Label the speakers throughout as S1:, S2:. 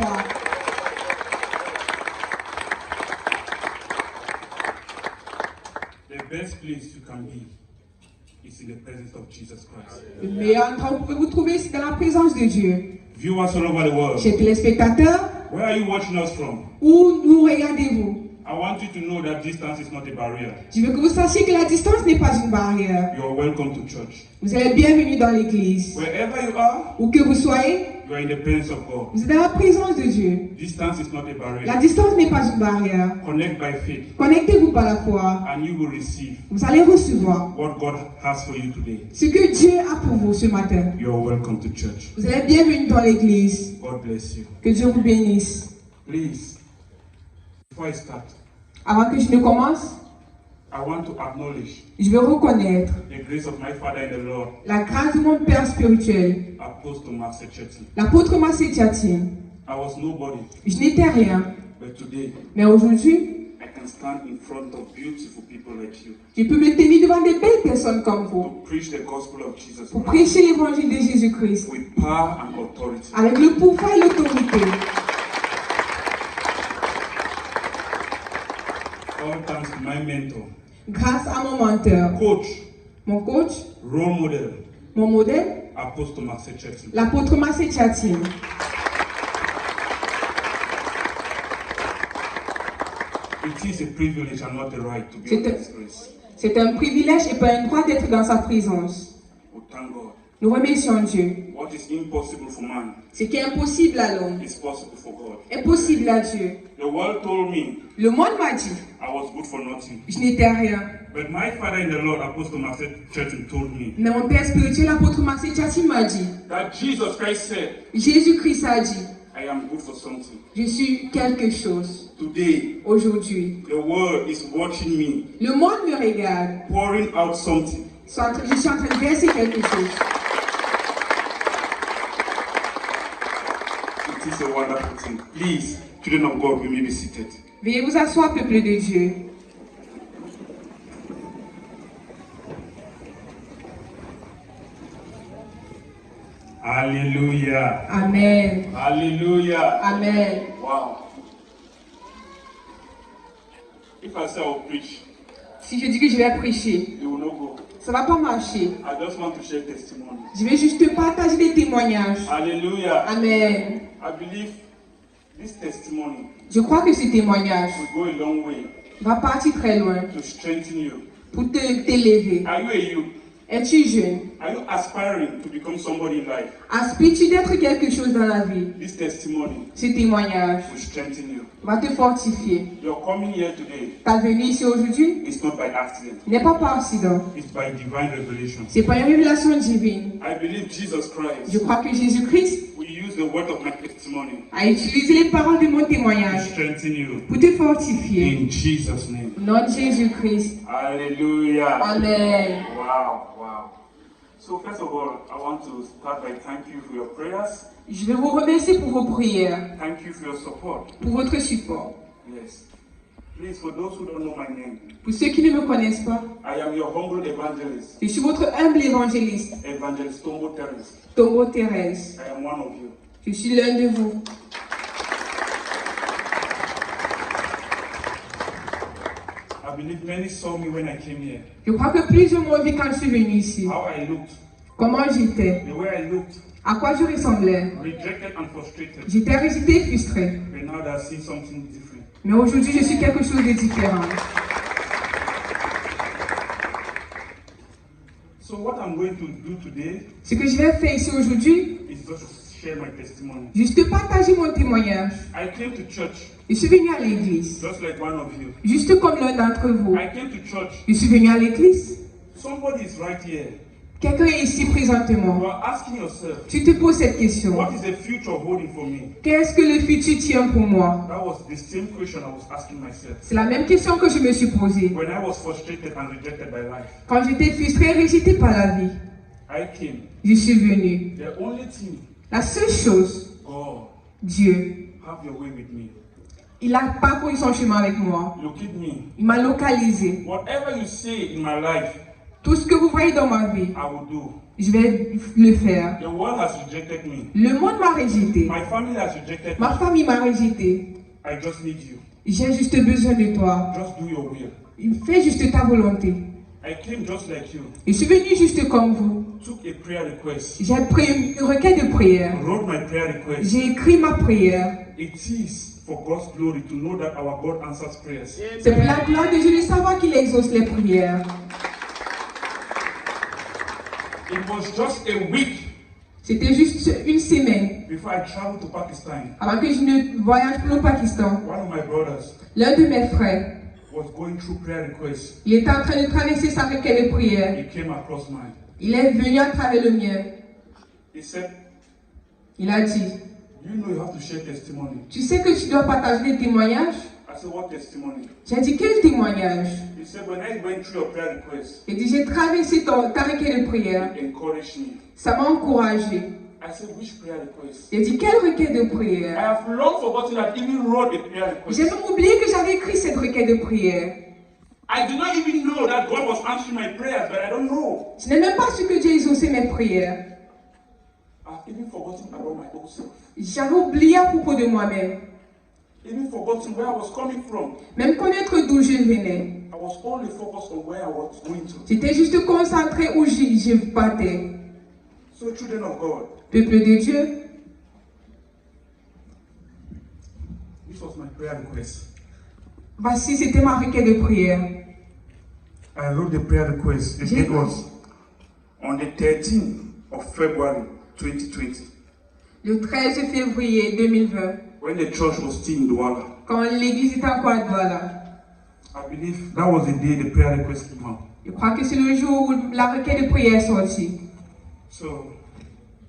S1: croix.
S2: The best place you can be is in the presence of Jesus Christ.
S1: Le meilleur endroit où vous pouvez vous trouver, c'est dans la présence de Dieu.
S2: Viewers all over the world,
S1: Chers téléspectateurs,
S2: where are you watching us from?
S1: où nous regardez-vous?
S2: I want you to know that distance is not a barrier.
S1: Je veux que vous sachiez que la distance n'est pas une barrière.
S2: You are welcome to church.
S1: Vous êtes bienvenus dans l'église.
S2: Wherever you are,
S1: Où que vous soyez,
S2: you are in the presence of God.
S1: vous êtes dans la présence de Dieu.
S2: Distance is not a
S1: La
S2: barrier.
S1: distance n'est pas une barrière.
S2: Connect by faith,
S1: Connectez-vous par la foi.
S2: and you will receive
S1: Vous allez recevoir
S2: what God has for you today.
S1: ce que Dieu a pour vous ce matin.
S2: You are welcome to church.
S1: Vous êtes bienvenus dans l'église.
S2: God bless you.
S1: Que Dieu vous bénisse.
S2: Please, before I start,
S1: Avant que je ne commence,
S2: I want to acknowledge
S1: je veux reconnaître
S2: the grace of my Father in the Lord,
S1: la grâce de mon Père spirituel,
S2: Apostle Mark Sechetty.
S1: l'apôtre Marcel Tchatine.
S2: I was nobody,
S1: Je n'étais rien,
S2: but today
S1: mais aujourd'hui,
S2: I can stand in front of beautiful people like you
S1: je peux me tenir devant des belles personnes comme vous
S2: to preach the gospel of Jesus
S1: pour
S2: Christ
S1: prêcher l'évangile de Jésus-Christ
S2: with power and authority.
S1: avec le pouvoir et l'autorité.
S2: All thanks to my mentor,
S1: Grâce à mon menteur,
S2: coach,
S1: mon coach,
S2: role model,
S1: mon modèle,
S2: Apostle Mark Sechetty.
S1: l'apôtre Marcel Tchatine.
S2: It is a privilege and not a right to be
S1: C'est
S2: under
S1: un-
S2: His grace.
S1: C'est un privilège et pas un droit d'être dans sa présence.
S2: We thank God.
S1: Nous remercions Dieu.
S2: What is impossible for man
S1: Ce qui est impossible à l'homme
S2: is possible for God.
S1: est possible à Dieu.
S2: The world told me
S1: Le monde m'a dit,
S2: I was good for nothing.
S1: je n'étais rien.
S2: But my Father in the Lord, Apostle Mark Sechetty, told me
S1: Mais mon Père spirituel, l'apôtre Marcel Tchatine m'a dit,
S2: that Jesus Christ said,
S1: Jésus-Christ a dit,
S2: I am good for something.
S1: je suis quelque chose.
S2: Today,
S1: Aujourd'hui,
S2: the world is watching me
S1: le monde me regarde.
S2: pouring out something.
S1: Je suis en train de verser quelque chose.
S2: It is a wonderful thing. Please, children of God, we may be seated.
S1: Veuillez vous asseoir, peuple de Dieu.
S2: Hallelujah.
S1: Amen.
S2: Hallelujah.
S1: Amen.
S2: Wow. If I say I'll preach,
S1: Si je dis que je vais prêcher,
S2: you will not go.
S1: ça ne va pas marcher.
S2: I just want to share testimony.
S1: Je vais juste partager des témoignages.
S2: Hallelujah.
S1: Amen.
S2: I believe this testimony
S1: Je crois que ce témoignage
S2: will go a long way
S1: va partir très loin
S2: to strengthen you.
S1: pour t'élever.
S2: Are you a youth?
S1: Es-tu jeune?
S2: Are you aspiring to become somebody in life?
S1: Aspires-tu d'être quelque chose dans la vie?
S2: This testimony
S1: Ce témoignage
S2: will strengthen you.
S1: va te fortifier.
S2: Your coming here today
S1: Ta venue ici aujourd'hui
S2: is not by accident.
S1: n'est pas par accident.
S2: It's by divine revelation.
S1: C'est pas une révélation divine.
S2: I believe Jesus
S1: Je
S2: Christ
S1: crois que Jésus-Christ
S2: will use the word of my testimony
S1: a utilisé les paroles de mon
S2: to
S1: témoignage
S2: strengthen you.
S1: pour te fortifier.
S2: In Jesus' name.
S1: Au nom de Jésus-Christ.
S2: Hallelujah.
S1: Amen.
S2: Wow, wow. So first of all, I want to start by thanking you for your prayers.
S1: Je vais vous remercier pour vos prières,
S2: Thank you for your support.
S1: pour votre support.
S2: Yes. Please, for those who don't know my name,
S1: Pour ceux qui ne me connaissent pas,
S2: I am your humble evangelist,
S1: je suis votre humble évangéliste,
S2: Evangelist Tombo Terence.
S1: Tombo Thérèse.
S2: I am one of you.
S1: Je suis l'un de vous.
S2: I believe many saw me when I came here.
S1: Je crois que plusieurs m'ont vu quand je suis venu ici.
S2: How I looked,
S1: Comment j'étais,
S2: the way I looked,
S1: à quoi je ressemblais.
S2: rejected and frustrated.
S1: J'étais rejeté et frustré.
S2: But now that I see something different.
S1: Mais aujourd'hui, je suis quelque chose de différent.
S2: So what I'm going to do today
S1: Ce que je vais faire ici aujourd'hui,
S2: is just to share my testimony.
S1: juste partager mon témoignage.
S2: I came to church
S1: Je suis venu à l'église,
S2: just like one of you.
S1: juste comme l'un d'entre vous.
S2: I came to church.
S1: Je suis venu à l'église.
S2: Somebody is right here.
S1: Quelqu'un est ici
S2: You
S1: présentement.
S2: are asking yourself,
S1: Tu te poses cette question.
S2: what is the future holding for me?
S1: Qu'est-ce que le futur tient pour moi?
S2: That was the same question I was asking myself
S1: C'est la même question que je me suis posée.
S2: when I was frustrated and rejected by life.
S1: Quand j'étais frustrée et rejetée par la vie,
S2: I came.
S1: je suis venue.
S2: The only thing,
S1: La seule chose,
S2: God,
S1: Dieu,
S2: have your way with me.
S1: il a parcouru son chemin avec moi.
S2: Locate me.
S1: Il m'a localisé.
S2: Whatever you say in my life,
S1: Tout ce que vous voyez dans ma vie,
S2: I will do.
S1: je vais le faire.
S2: The world has rejected me.
S1: Le monde m'a rejeté.
S2: My family has rejected me.
S1: Ma famille m'a rejeté.
S2: I just need you.
S1: J'ai juste besoin de toi.
S2: Just do your will.
S1: Fais juste ta volonté.
S2: I came just like you.
S1: Je suis venu juste comme vous.
S2: Took a prayer request.
S1: J'ai pris une requête de prière.
S2: Wrote my prayer request.
S1: J'ai écrit ma prière.
S2: It is for God's glory to know that our God answers prayers.
S1: C'est pour la gloire de Dieu de savoir qu'il exauce les prières.
S2: It was just a week
S1: C'était juste une semaine
S2: before I traveled to Pakistan.
S1: avant que je ne voyage pour le Pakistan.
S2: One of my brothers
S1: L'un de mes frères,
S2: was going through prayer requests.
S1: il était en train de traverser sa requête de prière.
S2: He came across mine.
S1: Il est venu à travers le mien.
S2: He said,
S1: Il a dit,
S2: you know you have to share testimony.
S1: tu sais que tu dois partager des témoignages?
S2: I said, what testimony?
S1: J'ai dit, quel témoignage?
S2: He said, when I went through your prayer request,
S1: Il dit, j'ai traversé ta requête de prière.
S2: it encouraged me.
S1: Ça m'a encouragé.
S2: I said, which prayer request?
S1: Il dit, quelle requête de
S2: I
S1: prière?
S2: have long forgotten that I even wrote a prayer
S1: J'ai
S2: request.
S1: même oublié que j'avais écrit cette requête de prière.
S2: I did not even know that God was answering my prayers, but I don't know.
S1: Je n'ai même pas su que Dieu exauçait mes prières.
S2: I've even forgotten about my own self.
S1: J'avais oublié à propos de moi-même.
S2: Even forgotten where I was coming from.
S1: Même connaître d'où je venais.
S2: I was only focused on where I was going to.
S1: J'étais juste concentré où je partais.
S2: So, children of God,
S1: Peuple de Dieu,
S2: this was my prayer request.
S1: voici, c'était ma requête de prière.
S2: I wrote the prayer request. The date was on the 13th of February 2020,
S1: Le 13 février 2020,
S2: when the church was still in Douala.
S1: quand l'église était encore à Douala.
S2: I believe that was the day the prayer request came out.
S1: Je crois que c'est le jour où la requête de prière est sortie.
S2: So,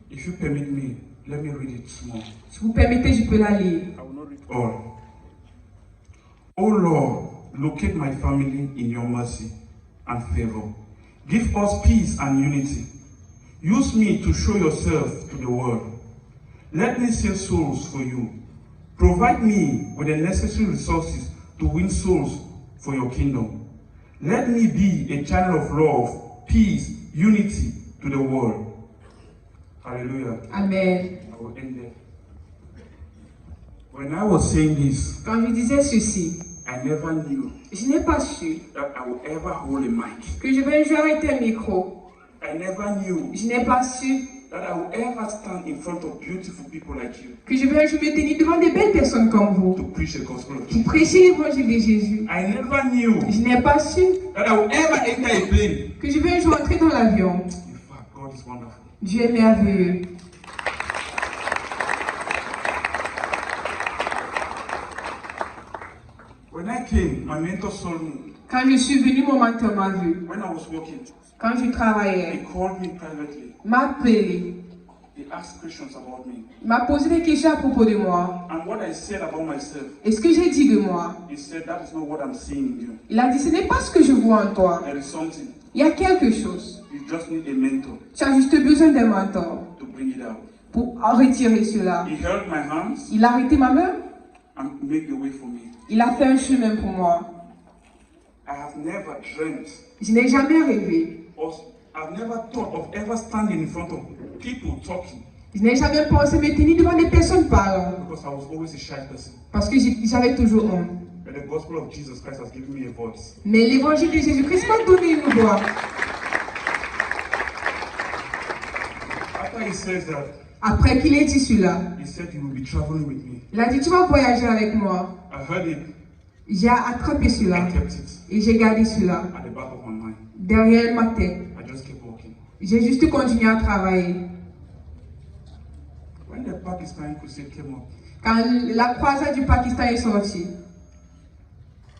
S2: if you permit me, let me read it small.
S1: Si vous permettez, je peux la lire.
S2: I will not read all. Oh Lord, locate my family in your mercy and favor. Give us peace and unity. Use me to show yourself to the world. Let me save souls for you. Provide me with the necessary resources to win souls for your kingdom. Let me be a channel of love, peace, unity to the world. Hallelujah.
S1: Amen.
S2: I will end there. When I was saying this,
S1: Quand je disais ceci,
S2: I never knew
S1: je n'ai pas su
S2: that I would ever hold a mic.
S1: que je vais un jour arrêter un micro.
S2: I never knew
S1: Je n'ai pas su
S2: that I would ever stand in front of beautiful people like you
S1: que je vais un jour me tenir devant des belles personnes comme vous
S2: to preach the gospel of
S1: pour
S2: Jesus.
S1: prêcher l'évangile de Jésus.
S2: I never knew
S1: Je n'ai pas su
S2: that I would ever enter a plane.
S1: que je vais un jour entrer dans l'avion.
S2: In fact, God is wonderful.
S1: Dieu est merveilleux.
S2: When I came, my mentor saw me.
S1: Quand je suis venu, mon mentor m'a vu.
S2: When I was working,
S1: Quand je
S2: he
S1: travaillais,
S2: called me privately.
S1: m'a appelé,
S2: He asked questions about me.
S1: m'a posé des questions à propos de moi.
S2: And what I said about myself,
S1: Et ce que j'ai dit de moi,
S2: he said, that is not what I'm seeing in you.
S1: il a dit, ce n'est pas ce que je vois en toi.
S2: There is something.
S1: Il y a quelque chose.
S2: You just need a mentor
S1: Tu as juste besoin d'un mentor
S2: to bring it out.
S1: pour en retirer cela.
S2: He held my hands
S1: Il a arrêté ma main.
S2: and made the way for me.
S1: Il a fait un chemin pour moi.
S2: I have never dreamt
S1: Je n'ai jamais rêvé.
S2: or I've never thought of ever standing in front of people talking
S1: Je n'ai jamais pensé me tenir devant des personnes parlant.
S2: because I was always a shy person.
S1: Parce que j'avais toujours honte.
S2: But the gospel of Jesus Christ has given me a voice.
S1: Mais l'évangile de Jésus-Christ m'a donné une voix.
S2: After he says that,
S1: Après qu'il ait dit cela,
S2: he said he will be traveling with me.
S1: il a dit, tu vas voyager avec moi.
S2: I heard it,
S1: J'ai attrapé cela.
S2: I kept it
S1: Et j'ai gardé cela
S2: at the back of my mind.
S1: derrière ma tête.
S2: I just kept walking.
S1: J'ai juste continué à travailler.
S2: When the Pakistani crusade came up,
S1: Quand la croisade du Pakistan est sortie,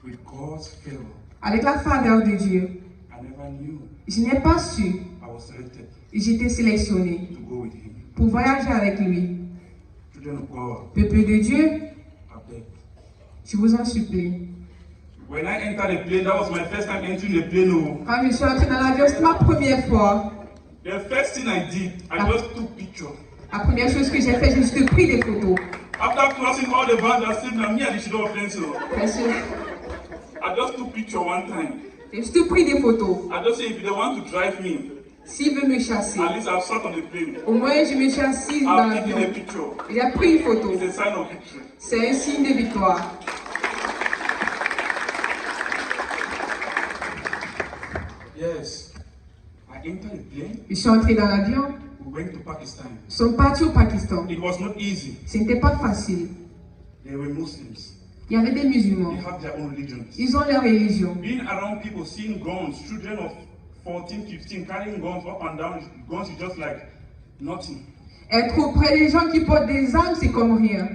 S2: with God's favor,
S1: avec la faveur de Dieu,
S2: I never knew
S1: je n'ai pas su,
S2: I was selected
S1: j'étais sélectionné
S2: to go with him.
S1: pour voyager avec lui.
S2: Children of God,
S1: Peuple de Dieu,
S2: I beg.
S1: je vous en supplie.
S2: When I entered the plane, that was my first time entering the plane. Oh.
S1: Quand je suis entrée dans l'avion, c'était ma première fois.
S2: The first thing I did, I just took pictures.
S1: La première chose que j'ai fait, j'ai juste pris des photos.
S2: After crossing all the bands, I said, "Now me, I should have friends." So
S1: Bien sûr.
S2: I just took picture one time.
S1: J'ai juste pris des photos.
S2: I just say if they want to drive me,
S1: S'il veut me chasser,
S2: at least I've sat on the plane.
S1: au moins je me suis assise dans
S2: I've taken a
S1: l'avion.
S2: picture.
S1: J'ai pris une photo.
S2: It's a sign of victory.
S1: C'est un signe de victoire.
S2: Yes. I entered the plane.
S1: Je suis entré dans l'avion.
S2: We went to Pakistan.
S1: Ils sont partis au Pakistan.
S2: It was not easy.
S1: Ce n'était pas facile.
S2: They were Muslims.
S1: Il y avait des musulmans.
S2: They have their own religions.
S1: Ils ont leur religion.
S2: Being around people, seeing guns, children of 14, 15, carrying guns up and down, guns is just like nothing.
S1: Être auprès des gens qui portent des armes, c'est comme rien.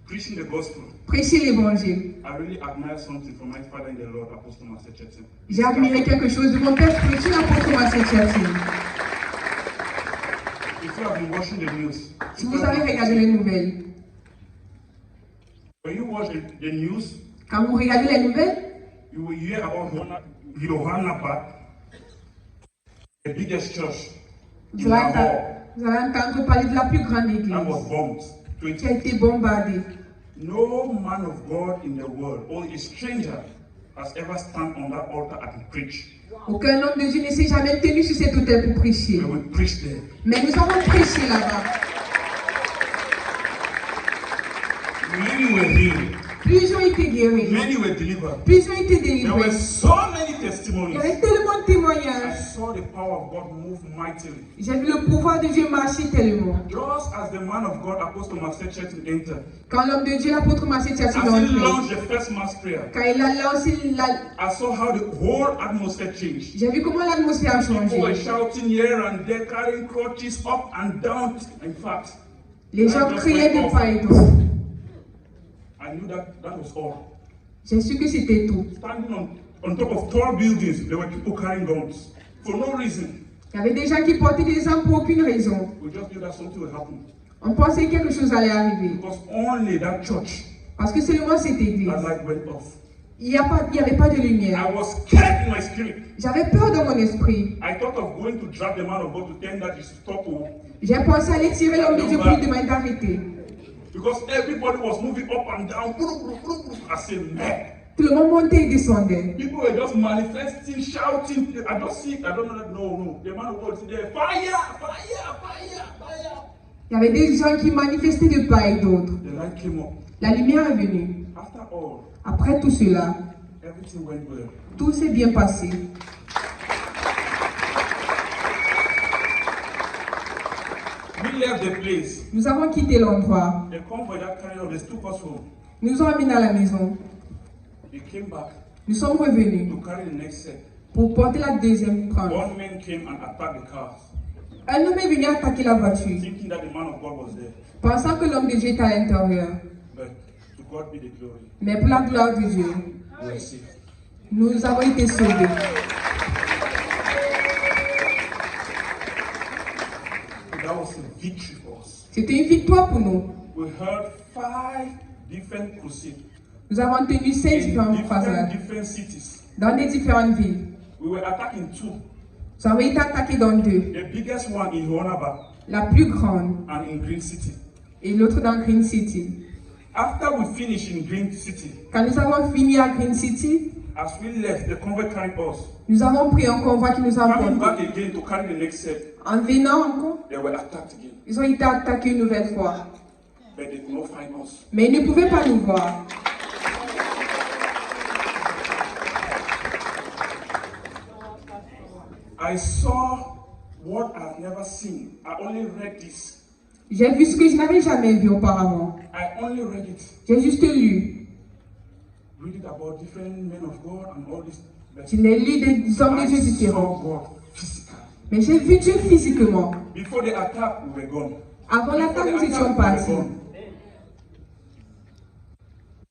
S2: Preaching the gospel.
S1: Prêcher l'évangile.
S2: I really admire something from my father in the Lord, Apostle Master Chetin.
S1: J'ai admiré quelque chose de mon père spirituel, l'apôtre Master Chetin.
S2: If you have been watching the news,
S1: Si vous avez regardé les nouvelles,
S2: when you watch the news,
S1: quand vous regardez les nouvelles,
S2: you will hear about Johannabad, the biggest church in Lahore,
S1: vous allez entendre parler de la plus grande église
S2: that was bombed.
S1: qui a été bombardée.
S2: No man of God in the world, or a stranger, has ever stand on that altar and preach.
S1: Aucun homme de Dieu ne s'est jamais tenu sur cet autel pour prêcher.
S2: We will preach there.
S1: Mais nous avons prêché là-bas.
S2: Many were healed.
S1: Plusieurs ont été guéris.
S2: Many were delivered.
S1: Plusieurs ont été
S2: There were
S1: délivrés.
S2: so many
S1: Il y
S2: testimonies.
S1: avait tellement de
S2: I
S1: témoignages.
S2: saw the power of God move mightily.
S1: J'ai vu le pouvoir de Dieu marcher tellement.
S2: Just as the man of God, Apostle Master Chetin, entered,
S1: Quand l'homme de Dieu, l'apôtre Matthieu
S2: as
S1: Tchati, est
S2: he
S1: entré,
S2: launched the first mass prayer,
S1: quand il a lancé
S2: I saw how the whole atmosphere changed.
S1: j'ai vu comment l'atmosphère a
S2: People were
S1: changé.
S2: shouting here and there, carrying crutches up and down. In fact,
S1: Les gens criaient de part et d'autre.
S2: I knew that was all.
S1: J'ai su que c'était tout.
S2: Standing on top of tall buildings, there were people carrying guns for no reason.
S1: Il y avait des gens qui portaient des armes pour aucune raison.
S2: We just knew that something would happen.
S1: On pensait que quelque chose allait arriver.
S2: Because only that church,
S1: Parce que seulement cette église,
S2: that light went off.
S1: il n'y avait pas de lumière.
S2: I was scared in my spirit.
S1: J'avais peur dans mon esprit.
S2: I thought of going to drag the man of God to tell him that he should stop.
S1: J'ai pensé aller tirer l'homme de Dieu pour lui demander d'arrêter.
S2: Because everybody was moving up and down. I said, man.
S1: Tout le monde montait et descendait.
S2: People were just manifesting, shouting. I don't know that. No. The man of God said, there, fire.
S1: Il y avait des gens qui manifestaient de part et d'autre.
S2: The light came up.
S1: La lumière est venue.
S2: After all,
S1: Après tout cela,
S2: everything went well.
S1: tout s'est bien passé.
S2: We left the place.
S1: Nous avons quitté l'endroit.
S2: The convoy that carried us, they took us home.
S1: Nous nous ont amenés à la maison.
S2: They came back
S1: Nous sommes revenus
S2: to carry the next set.
S1: pour porter la deuxième tranche.
S2: One man came and attacked the cars,
S1: Un homme est venu attaquer la voiture,
S2: thinking that the man of God was there.
S1: pensant que l'homme de Dieu était à l'intérieur.
S2: But to God be the glory.
S1: Mais pour la gloire de Dieu,
S2: We were safe.
S1: nous avons été sauvés.
S2: That was a victory for us.
S1: C'était une victoire pour nous.
S2: We heard 5 different crusades
S1: Nous avons tenu 5
S2: in
S1: différentes croisades
S2: different cities.
S1: dans des différentes villes.
S2: We were attacked in 2.
S1: Nous avons été attaqués dans 2.
S2: The biggest one in Johannabad
S1: La plus grande
S2: and in Green City.
S1: et l'autre dans Green City.
S2: After we finished in Green City,
S1: Quand nous avons fini à Green City,
S2: as we left, the convoy carried us.
S1: nous avons pris un convoi qui nous a
S2: Coming back
S1: emportés.
S2: again to carry the next set,
S1: En venant encore,
S2: they were attacked again.
S1: ils ont été attaqués une nouvelle fois.
S2: But they could not find us.
S1: Mais ils ne pouvaient pas nous voir.
S2: I saw what I've never seen. I only read this.
S1: J'ai vu ce que je n'avais jamais vu auparavant.
S2: I only read it.
S1: J'ai juste lu.
S2: Read it about different men of God and all this. But
S1: Je l'ai lu des hommes de Dieu
S2: I
S1: différents.
S2: saw God physically.
S1: Mais j'ai vu Dieu physiquement.
S2: Before the attack, we were gone.
S1: Avant
S2: Before
S1: l'attaque,
S2: the
S1: nous étions
S2: attack, we were
S1: partis.
S2: gone.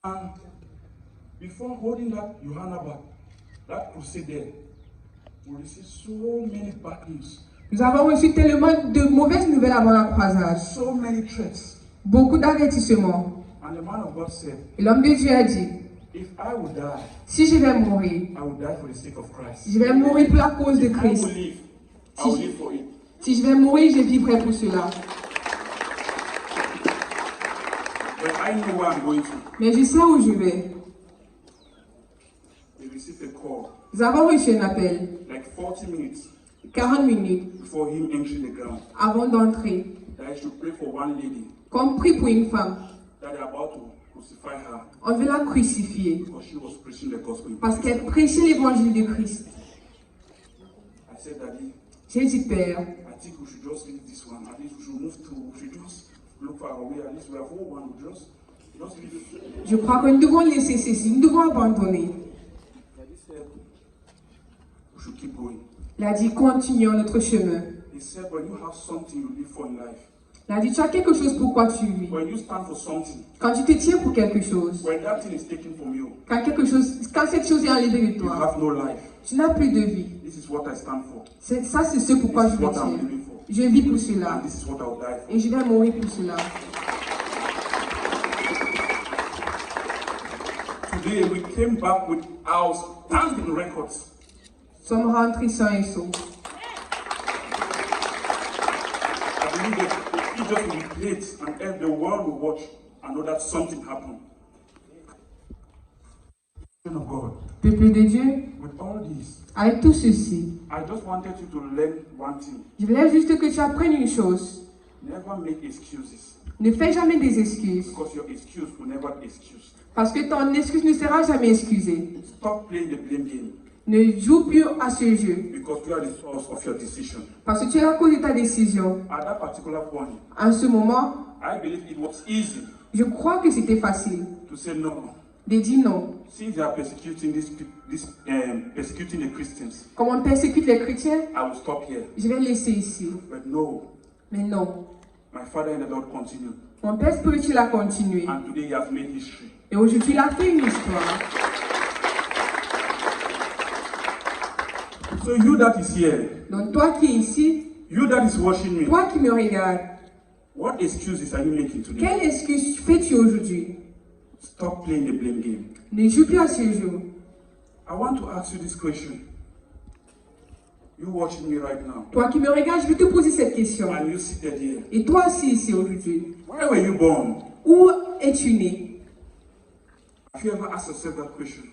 S2: And before holding that Johannabad, that crusade there, we received so many bad news,
S1: Nous avons reçu tellement de mauvaises nouvelles avant la croisade.
S2: so many threats.
S1: Beaucoup d'avertissements.
S2: And the man of God said,
S1: Et l'homme de Dieu a dit,
S2: if I would die,
S1: si je vais mourir,
S2: I would die for the sake of Christ.
S1: je vais mourir pour la cause de
S2: If I
S1: Christ.
S2: will live, I will live for it.
S1: Si je vais mourir, je vivrai pour cela.
S2: But I know where I'm going to.
S1: Mais je sais où je vais.
S2: We received a call
S1: Nous avons reçu un appel,
S2: like 40 minutes
S1: 40 minutes
S2: before him entering the ground,
S1: avant d'entrer,
S2: that I should pray for one lady
S1: qu'on prie pour une femme.
S2: that they're about to crucify her
S1: On veut la crucifier
S2: because she was preaching the gospel.
S1: parce qu'elle prêchait l'évangile de Christ.
S2: I said, Daddy,
S1: J'ai dit, Père,
S2: I think we should just leave this one. At least we should move to, we should just look far away. At least we have all one. We just leave it.
S1: je crois que nous devons laisser ceci, nous devons abandonner.
S2: Daddy said, we should keep going.
S1: Il a dit, continuons notre chemin.
S2: He said, when you have something you live for in life,
S1: Il a dit, tu as quelque chose pour quoi tu vis.
S2: when you stand for something,
S1: Quand tu te tiens pour quelque chose,
S2: when that thing is taken from you,
S1: quand cette chose est enlevée de
S2: you
S1: toi,
S2: have no life.
S1: tu n'as plus de vie.
S2: This is what I stand for.
S1: Ça, c'est ce pourquoi
S2: This
S1: je
S2: is
S1: me
S2: what I'm
S1: tiens.
S2: living for.
S1: Je vis pour cela.
S2: And this is what I will die for.
S1: Et je vais mourir pour cela.
S2: Today we came back with outstanding records.
S1: Nous sommes rentrés sains et saufs.
S2: I believe that if just will relate and help the world will watch and know that something happened. Children of God,
S1: Peuple de Dieu,
S2: with all this,
S1: avec tout ceci,
S2: I just wanted you to learn one thing.
S1: je voulais juste que tu apprennes une chose.
S2: Never make excuses,
S1: Ne fais jamais des excuses.
S2: because your excuse will never excuse.
S1: Parce que ton excuse ne sera jamais excusée.
S2: Stop playing the blame game,
S1: Ne joue plus à ce jeu.
S2: because you are the source of your decision.
S1: Parce que tu es la cause de ta décision.
S2: At that particular point,
S1: En ce moment,
S2: I believe it was easy
S1: je crois que c'était facile
S2: to say no.
S1: de dire non.
S2: Since they are persecuting persecuting the Christians,
S1: Comme on persécute les chrétiens,
S2: I will stop here.
S1: je vais laisser ici.
S2: But no,
S1: Mais non.
S2: my father in the Lord continued,
S1: Mon père spirituel a continué.
S2: and today he has made history.
S1: Et aujourd'hui, il a fait une histoire.
S2: So you that is here,
S1: Donc toi qui es ici,
S2: you that is watching me,
S1: toi qui me regardes,
S2: what excuses are you making today?
S1: quelle excuse fais-tu aujourd'hui?
S2: Stop playing the blame game.
S1: Ne joue plus à ce jeu.
S2: I want to ask you this question. You watching me right now,
S1: Toi qui me regardes, je vais te poser cette question.
S2: and you seated here.
S1: Et toi aussi ici aujourd'hui,
S2: Where were you born?
S1: où es-tu né?
S2: Have you ever asked yourself that question?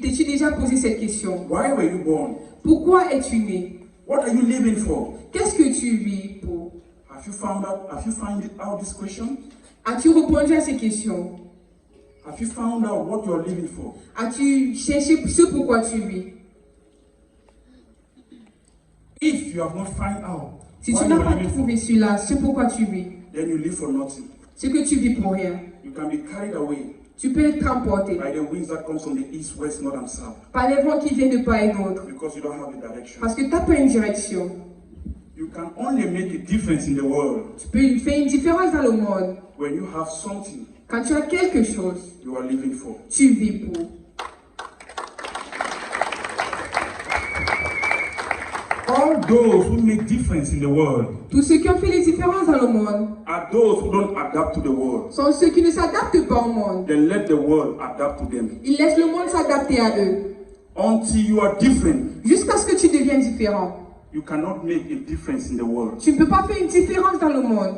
S1: T'es-tu déjà posé cette question?
S2: Why were you born?
S1: Pourquoi es-tu né?
S2: What are you living for?
S1: Qu'est-ce que tu vis pour?
S2: Have you found out this question?
S1: As-tu répondu à ces questions?
S2: Have you found out what you're living for?
S1: As-tu cherché ce pourquoi tu vis?
S2: If you have not found out
S1: Si
S2: why
S1: tu n'as
S2: you're
S1: pas
S2: living for,
S1: trouvé cela, ce pourquoi tu vis,
S2: then you live for nothing.
S1: c'est que tu vis pour rien.
S2: You can be carried away
S1: Tu peux être emporté
S2: by the winds that come from the east, west, north, and south,
S1: par les vents qui viennent de part et d'autre.
S2: because you don't have a direction.
S1: Parce que tu n'as pas une direction.
S2: You can only make a difference in the world
S1: Tu peux faire une différence dans le monde.
S2: when you have something
S1: Quand tu as quelque chose,
S2: you are living for.
S1: tu vis pour.
S2: All those who make difference in the world
S1: Tous ceux qui ont fait les différences dans le monde
S2: are those who don't adapt to the world.
S1: sont ceux qui ne s'adaptent pas au monde.
S2: Then let the world adapt to them.
S1: Ils laissent le monde s'adapter à eux.
S2: Until you are different,
S1: Jusqu'à ce que tu deviennes différent.
S2: you cannot make a difference in the world.
S1: Tu ne peux pas faire une différence dans le monde.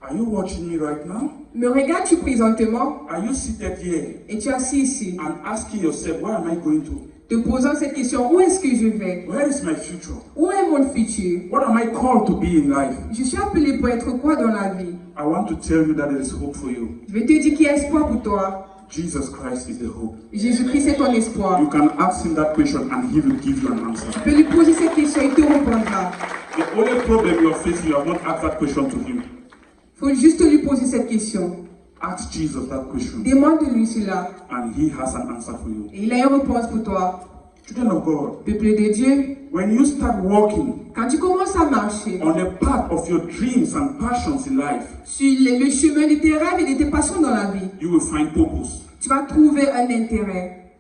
S2: Are you watching me right now?
S1: Me regardes-tu présentement
S2: Are you seated here
S1: et tu es assis ici,
S2: and asking yourself, where am I going to?
S1: te posant cette question, où est-ce que je vais?
S2: Where is my future?
S1: Où est mon futur?
S2: What am I called to be in life?
S1: Je suis appelé pour être quoi dans la vie?
S2: I want to tell you that there is hope for you.
S1: Je vais te dire qu'il y a espoir pour toi.
S2: Jesus Christ is the hope.
S1: Jésus-Christ est ton espoir.
S2: You can ask him that question and he will give you an answer.
S1: Tu peux lui poser cette question et il te répondra.
S2: The only problem you're facing, you have not asked that question to him.
S1: Il faut juste lui poser cette question.
S2: Ask Jesus that question
S1: Demande-lui cela.
S2: and he has an answer for you.
S1: Et il a une réponse pour toi.
S2: Children of God,
S1: Peuple de Dieu,
S2: when you start walking
S1: quand tu commences à marcher
S2: on the path of your dreams and passions in life,
S1: sur le chemin de tes rêves et de tes passions dans la vie,
S2: you will find purpose.
S1: tu vas trouver un intérêt.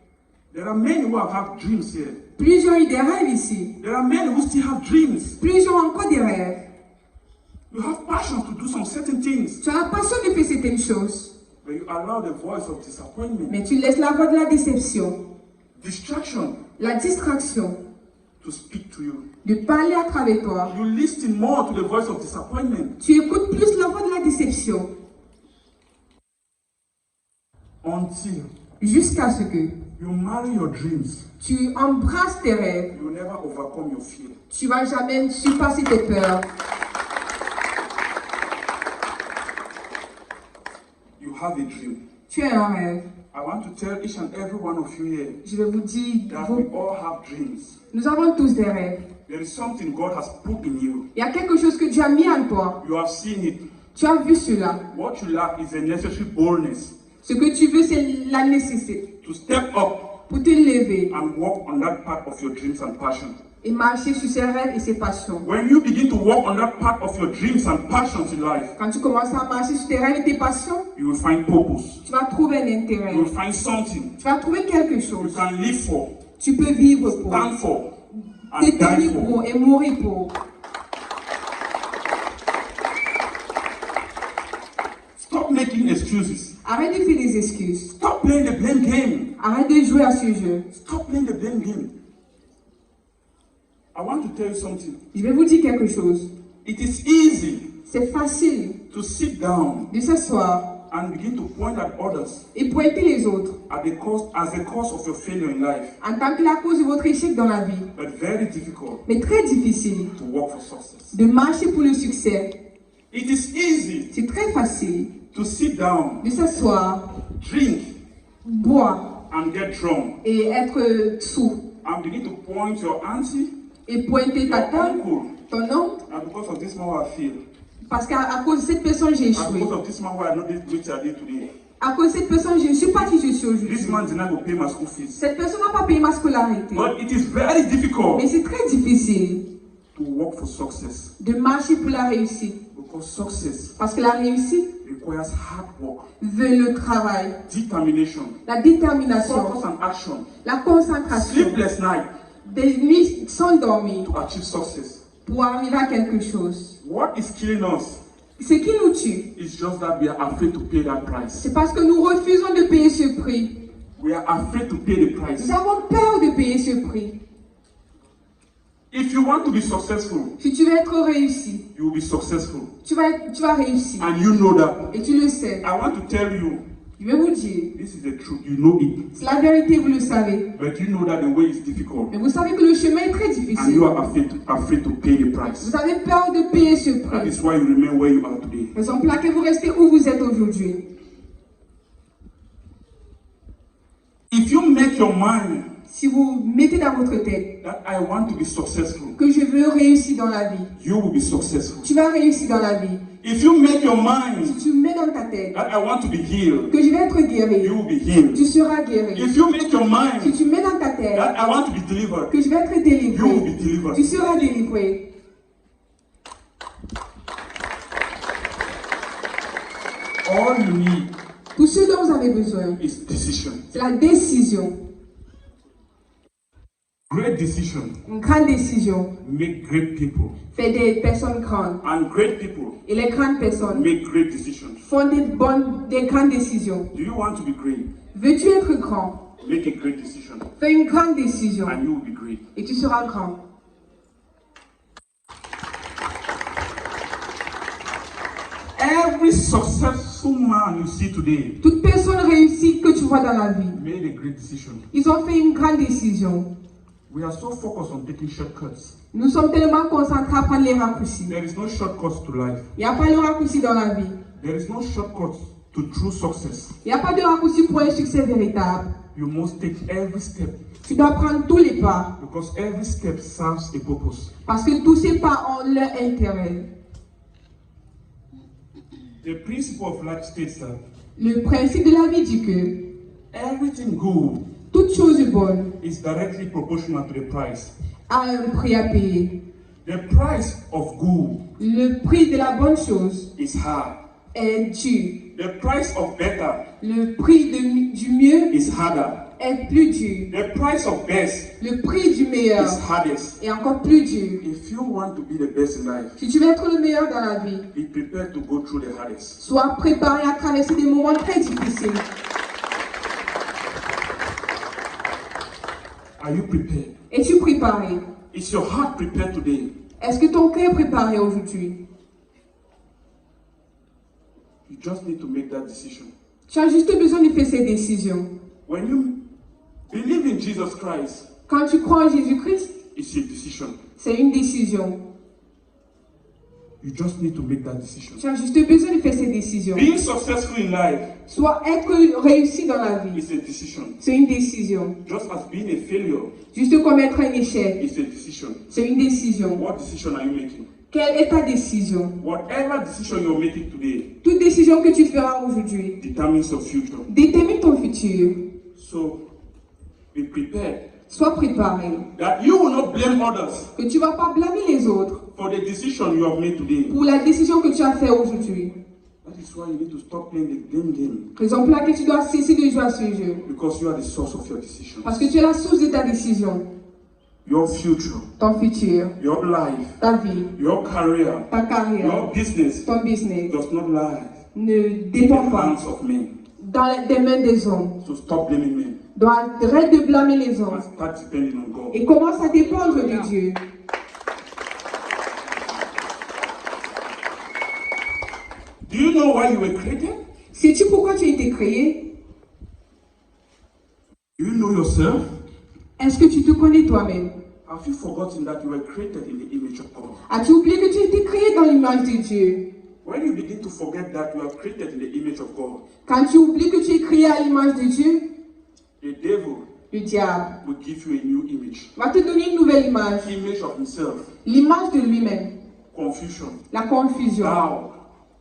S2: There are many who have dreams here.
S1: Plusieurs ont eu des rêves ici.
S2: There are many who still have dreams.
S1: Plusieurs ont encore des rêves.
S2: You have passion to do some certain things,
S1: Tu as la passion de faire certaines choses,
S2: but you allow the voice of disappointment,
S1: mais tu laisses la voix de la déception,
S2: distraction
S1: la distraction,
S2: to speak to you.
S1: de parler à travers toi.
S2: You listen more to the voice of disappointment
S1: Tu écoutes plus la voix de la déception,
S2: until
S1: jusqu'à ce que
S2: you marry your dreams.
S1: tu embrasses tes rêves.
S2: You will never overcome your fear.
S1: Tu vas jamais surpasser tes peurs.
S2: You have a dream.
S1: Tu as un rêve.
S2: I want to tell each and every one of you here
S1: Je vais vous dire,
S2: that we all have dreams.
S1: nous avons tous des rêves.
S2: There is something God has put in you.
S1: Il y a quelque chose que Dieu a mis en toi.
S2: You have seen it.
S1: Tu as vu cela.
S2: What you lack is a necessary boldness
S1: Ce que tu veux, c'est la nécessité
S2: to step up
S1: pour te lever
S2: and walk on that path of your dreams and passion.
S1: et marcher sur ses rêves et ses passions.
S2: When you begin to walk on that path of your dreams and passions in life,
S1: Quand tu commences à marcher sur tes rêves et tes passions,
S2: you will find purpose.
S1: tu vas trouver un intérêt.
S2: You will find something
S1: Tu vas trouver quelque
S2: you
S1: chose.
S2: can live for,
S1: Tu peux vivre pour,
S2: stand for, and
S1: te
S2: die
S1: tenir
S2: for.
S1: pour et mourir pour.
S2: Stop making excuses.
S1: Arrête de faire des excuses.
S2: Stop playing the blame game.
S1: Arrête de jouer à ce jeu.
S2: Stop playing the blame game. I want to tell you something.
S1: Je vais vous dire quelque chose.
S2: It is easy
S1: C'est facile
S2: to sit down
S1: de s'asseoir
S2: and begin to point at others
S1: et pointer les autres
S2: as the cause of your failure in life,
S1: en tant que la cause de votre échec dans la vie.
S2: but very difficult
S1: Mais très difficile
S2: to work for success.
S1: de marcher pour le succès.
S2: It is easy
S1: C'est très facile
S2: to sit down,
S1: de s'asseoir,
S2: drink,
S1: boire
S2: and get drunk,
S1: et être sous
S2: and begin to point your auntie,
S1: et pointer ta
S2: your
S1: tante,
S2: uncle,
S1: ton oncle,
S2: and because of this man where I feel,
S1: parce qu'à cause de cette personne j'ai
S2: and
S1: échoué.
S2: because of this man where I know this which I did today,
S1: À cause de cette personne je ne suis pas qui je suis aujourd'hui.
S2: this man did not go pay my school fees.
S1: Cette personne n'a pas payé ma scolarité.
S2: But it is very difficult
S1: Mais c'est très difficile
S2: to work for success
S1: de marcher pour la réussite.
S2: because success
S1: Parce que la réussite
S2: requires hard work,
S1: veut le travail,
S2: determination,
S1: la détermination,
S2: focus and action,
S1: la concentration,
S2: sleepless night
S1: des nuits sans dormir
S2: to achieve success.
S1: pour arriver à quelque chose.
S2: What is killing us
S1: Ce qui nous tue,
S2: is just that we are afraid to pay that price.
S1: c'est parce que nous refusons de payer ce prix.
S2: We are afraid to pay the price.
S1: Nous avons peur de payer ce prix.
S2: If you want to be successful,
S1: Si tu veux être réussi,
S2: you will be successful.
S1: tu vas réussir.
S2: And you know that.
S1: Et tu le sais.
S2: I want to tell you,
S1: Je vais vous dire,
S2: this is the truth. You know it.
S1: c'est la vérité, vous le savez.
S2: But you know that the way is difficult.
S1: Mais vous savez que le chemin est très
S2: And
S1: difficile.
S2: you are afraid to pay the price.
S1: Vous avez peur de payer ce
S2: That
S1: prix.
S2: is why you remain where you are today.
S1: Raison pour laquelle vous restez où vous êtes aujourd'hui.
S2: If you make your mind
S1: Si vous mettez dans votre tête
S2: that I want to be successful,
S1: que je veux réussir dans la vie,
S2: you will be successful.
S1: tu vas réussir dans la vie.
S2: If you make your
S1: Si
S2: mind
S1: tu mets dans ta tête
S2: that I want to be healed,
S1: que je vais être guéri,
S2: you will be healed.
S1: tu seras guéri.
S2: If you make your
S1: Si
S2: mind
S1: tu mets dans ta tête
S2: that I want to be delivered,
S1: que je vais être
S2: you will
S1: délivré,
S2: be delivered.
S1: tu seras délivré.
S2: All you need
S1: Tout ce dont vous avez besoin,
S2: is decision.
S1: c'est la décision.
S2: Great decision
S1: Une grande décision
S2: make great people.
S1: fait des personnes grandes.
S2: And great people
S1: Et les grandes personnes
S2: make great decisions.
S1: font des grandes décisions.
S2: Do you want to be great?
S1: Veux-tu être grand?
S2: Make a great decision.
S1: Fais une grande décision
S2: And you will be great.
S1: et tu seras grand.
S2: Every successful man you see today
S1: Toute personne réussie que tu vois dans la vie,
S2: made a great decision.
S1: ils ont fait une grande décision.
S2: We are so focused on taking shortcuts.
S1: Nous sommes tellement concentrés à prendre les raccourcis.
S2: There is no shortcuts to life.
S1: Il n'y a pas de raccourci dans la vie.
S2: There is no shortcuts to true success.
S1: Il n'y a pas de raccourci pour un succès véritable.
S2: You must take every step
S1: Tu dois prendre tous les pas
S2: because every step serves a purpose.
S1: parce que tous ces pas ont leur intérêt.
S2: The principle of life states that
S1: Le principe de la vie dit que
S2: everything good
S1: toute chose bonne
S2: is directly proportional to the price.
S1: a un prix à payer.
S2: The price of good
S1: Le prix de la bonne chose
S2: is hard.
S1: est dur.
S2: The price of better
S1: Le prix du mieux
S2: is harder.
S1: est plus dur.
S2: The price of best
S1: Le prix du meilleur
S2: is hardest.
S1: est encore plus dur.
S2: If you want to be the best in life,
S1: Si tu veux être le meilleur dans la vie,
S2: be prepared to go through the hardest.
S1: sois préparé à traverser des moments très difficiles.
S2: Are you prepared?
S1: Es-tu préparé?
S2: Is your heart prepared today?
S1: Est-ce que ton cœur est préparé aujourd'hui?
S2: You just need to make that decision.
S1: Tu as juste besoin de faire ces décisions.
S2: When you believe in Jesus Christ,
S1: Quand tu crois en Jésus-Christ,
S2: it's a decision.
S1: c'est une décision.
S2: You just need to make that decision.
S1: Tu as juste besoin de faire ces décisions.
S2: Being successful in life
S1: Soit être réussi dans la vie,
S2: is a decision.
S1: c'est une décision.
S2: Just as being a failure
S1: Juste comme être un échec,
S2: is a decision.
S1: c'est une décision.
S2: What decision are you making?
S1: Quelle est ta décision?
S2: Whatever decision you're making today
S1: Toute décision que tu feras aujourd'hui
S2: determines your future.
S1: détermine ton futur.
S2: So be prepared
S1: Sois préparé.
S2: that you will not blame others
S1: Que tu ne vas pas blâmer les autres
S2: for the decision you have made today.
S1: pour la décision que tu as faite aujourd'hui.
S2: That is why you need to stop playing the blame game,
S1: Raison pour laquelle tu dois cesser de jouer à ce jeu.
S2: because you are the source of your decision.
S1: Parce que tu es la source de ta décision.
S2: Your future,
S1: Ton futur,
S2: your life,
S1: ta vie,
S2: your career,
S1: ta carrière,
S2: your business
S1: ton business
S2: does not lie
S1: ne
S2: in the
S1: dépend pas
S2: hands of men.
S1: dans les mains des hommes.
S2: So stop blaming men
S1: Donc arrête de blâmer les hommes
S2: and start depending on God.
S1: et commence à dépendre de Dieu.
S2: Do you know why you were created?
S1: Sais-tu pourquoi tu as été créé?
S2: Do you know yourself?
S1: Est-ce que tu te connais toi-même?
S2: Have you forgotten that you were created in the image of God?
S1: As-tu oublié que tu as été créé dans l'image de Dieu?
S2: When you begin to forget that you are created in the image of God,
S1: Quand tu oublies que tu es créé à l'image de Dieu,
S2: the devil
S1: le diable
S2: will give you a new image.
S1: va te donner une nouvelle image.
S2: Image of himself,
S1: L'image de lui-même,
S2: confusion,
S1: la confusion,
S2: doubt,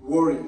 S2: worry.